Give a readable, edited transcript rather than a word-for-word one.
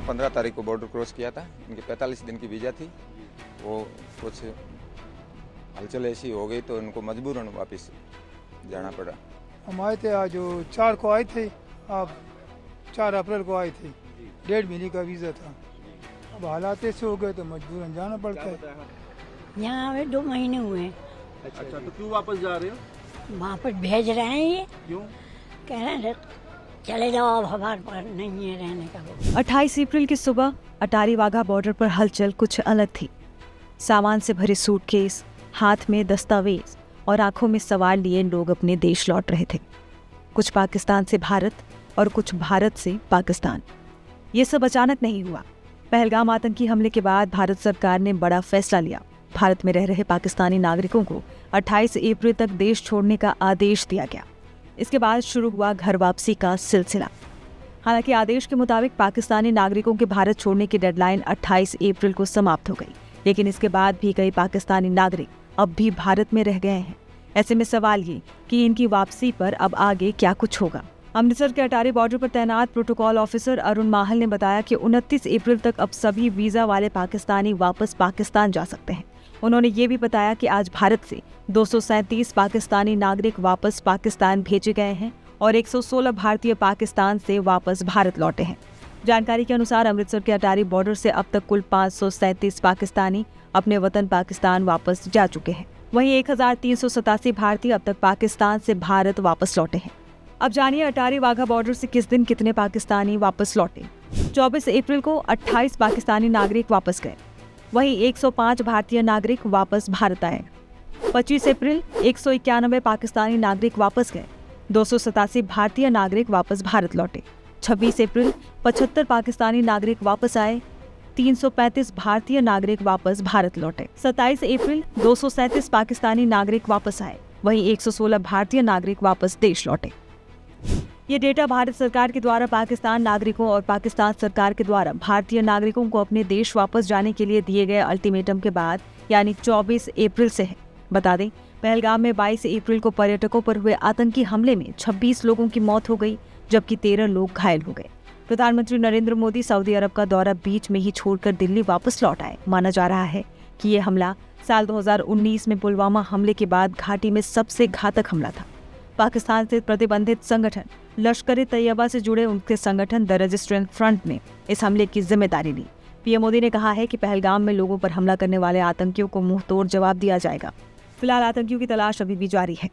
15 तारीख को border cross किया था। इनकी 45 दिन की वीज़ा थी, वो कुछ हलचल ऐसी हो गई तो इनको मजबूरन वापस जाना पड़ा। हम आए थे आज 4 को आए थे, अब 4 अप्रैल को आए थे। 1.5 महीने का वीज़ा था, अब हालात ऐसे हो गए तो मजबूरन जाना पड़ता है। यहाँ हमें 2 महीने हुए हैं। अच्छा, तो क्यों वापस जा रहे हो? वापस भेज रहे हैं, ये क्यों? कह रहे हैं चले जाओ, अब हमारे पास नहीं है रहने का। 28 अप्रैल की सुबह अटारी वाघा बॉर्डर पर हलचल कुछ अलग थी। सामान से भरे सूटकेस, हाथ में दस्तावेज और आंखों में सवाल लिए लोग अपने देश लौट रहे थे। कुछ पाकिस्तान से भारत और कुछ भारत से पाकिस्तान। ये सब अचानक नहीं हुआ। पहलगाम आतंकी हमले के बाद भारत सरकार ने बड़ा फैसला लिया। भारत में रह रहे पाकिस्तानी नागरिकों को 28 अप्रैल तक देश छोड़ने का आदेश दिया गया। इसके बाद शुरू हुआ घर वापसी का सिलसिला। हालांकि आदेश के मुताबिक पाकिस्तानी नागरिकों के भारत छोड़ने की डेडलाइन 28 अप्रैल को समाप्त हो गई, लेकिन इसके बाद भी कई पाकिस्तानी नागरिक अब भी भारत में रह गए हैं। ऐसे में सवाल ये कि इनकी वापसी पर अब आगे क्या कुछ होगा। अमृतसर के अटारी बॉर्डर पर तैनात प्रोटोकॉल ऑफिसर अरुण माहल ने बताया कि 29 अप्रैल तक अब सभी वीजा वाले पाकिस्तानी वापस पाकिस्तान जा सकते हैं। उन्होंने ये भी बताया कि आज भारत से 237 पाकिस्तानी नागरिक वापस पाकिस्तान भेजे गए हैं और 116 भारतीय पाकिस्तान से वापस भारत लौटे हैं। जानकारी के अनुसार अमृतसर के अटारी बॉर्डर से अब तक कुल 537 पाकिस्तानी अपने वतन पाकिस्तान वापस जा चुके हैं। वहीं 1387 भारतीय अब तक पाकिस्तान से भारत वापस लौटे हैं। अब जानिए अटारी वाघा बॉर्डर से किस दिन कितने पाकिस्तानी वापस लौटे। 24 अप्रैल को 28 पाकिस्तानी नागरिक वापस गए, वहीं 105 भारतीय नागरिक वापस भारत आए। 25 अप्रैल 191 पाकिस्तानी नागरिक वापस गए, 287 भारतीय नागरिक वापस भारत लौटे। 26 अप्रैल 75 पाकिस्तानी नागरिक वापस आए, 335 भारतीय नागरिक वापस भारत लौटे। 27 अप्रैल 237 पाकिस्तानी नागरिक वापस आए, वहीं 116 भारतीय नागरिक वापस देश लौटे। ये डेटा भारत सरकार के द्वारा पाकिस्तान नागरिकों और पाकिस्तान सरकार के द्वारा भारतीय नागरिकों को अपने देश वापस जाने के लिए दिए गए अल्टीमेटम के बाद यानी 24 अप्रैल से है। बता दें, पहलगाम में 22 अप्रैल को पर्यटकों पर हुए आतंकी हमले में 26 लोगों की मौत हो गई, जबकि 13 लोग घायल हो गए। प्रधानमंत्री नरेंद्र मोदी सऊदी अरब का दौरा बीच में ही छोड़कर दिल्ली वापस लौट आए। माना जा रहा है कि ये हमला साल 2019 में पुलवामा हमले के बाद घाटी में सबसे घातक हमला था। पाकिस्तान से प्रतिबंधित संगठन लश्कर-ए-तैयबा से जुड़े उनके संगठन द रेजिस्टेंस फ्रंट ने इस हमले की जिम्मेदारी ली। पीएम मोदी ने कहा है कि पहलगाम में लोगों पर हमला करने वाले आतंकियों को मुंह तोड़ जवाब दिया जाएगा। फिलहाल आतंकियों की तलाश अभी भी जारी है।